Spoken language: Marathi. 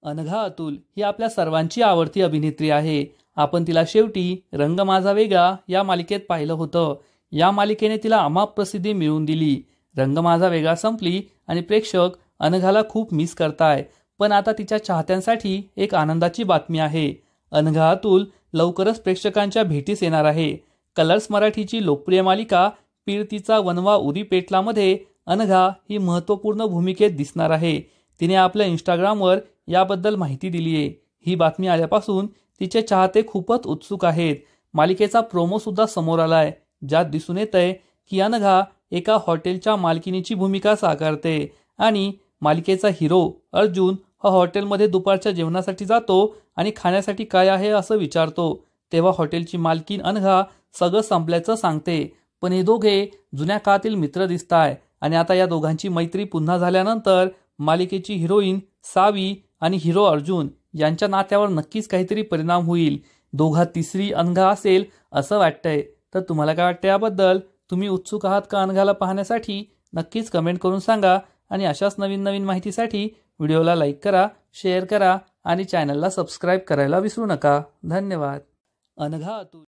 अनघा अतुल ही आपल्या सर्वांची आवडती अभिनेत्री आहे। आपण तिला शेवटी रंग माझा वेगळा या मालिकेत पाहिलं होतं। या मालिकेने तिला अमाप प्रसिद्धी मिळवून दिली। रंग माझा वेगळा संपली आणि प्रेक्षक अनघाला खूप मिस करताय। पण आता तिच्या चाहत्यांसाठी एक आनंदाची बातमी आहे। अनघा अतुल लवकरच प्रेक्षकांच्या भेटीस येणार आहे। कलर्स मराठीची लोकप्रिय मालिका पीरतीचा वनवा उरी पेटलामध्ये अनघा ही महत्त्वपूर्ण भूमिकेत दिसणार आहे। तिने आपल्या इंस्टाग्रामवर याबद्दल माहिती दिली आहे। ही बातमी आल्यापासून तिचे चाहते खूपच उत्सुक आहेत। मालिकेचा प्रोमो सुद्धा समोर आलाय, ज्यात दिसून येतंय की अनघा एका हॉटेलच्या मालकिनीची भूमिका साकारते आणि मालिकेचा हिरो अर्जुन हा हॉटेलमध्ये दुपारच्या जेवणासाठी जातो आणि खाण्यासाठी काय आहे असं विचारतो। तेव्हा हॉटेलची मालकीन अनघा सगळं संपल्याचं सांगते। पण हे दोघे जुन्या काळातील मित्र दिसताय आणि आता या दोघांची मैत्री पुन्हा झाल्यानंतर मालिकेची हिरोईन सावी आणि हिरो अर्जुन यांच्या नात्यावर नक्कीच काहीतरी परिणाम होईल। दोघात तिसरी अनघा असेल असं वाटतंय। तर तुम्हाला काय वाटतं याबद्दल? तुम्ही उत्सुक आहात का अनघाला पाहण्यासाठी? नक्कीच कमेंट करून सांगा आणि अशाच नवीन नवीन माहितीसाठी व्हिडिओला लाईक करा, शेअर करा आणि चॅनलला सबस्क्राईब करायला विसरू नका। धन्यवाद। अनघा अतुल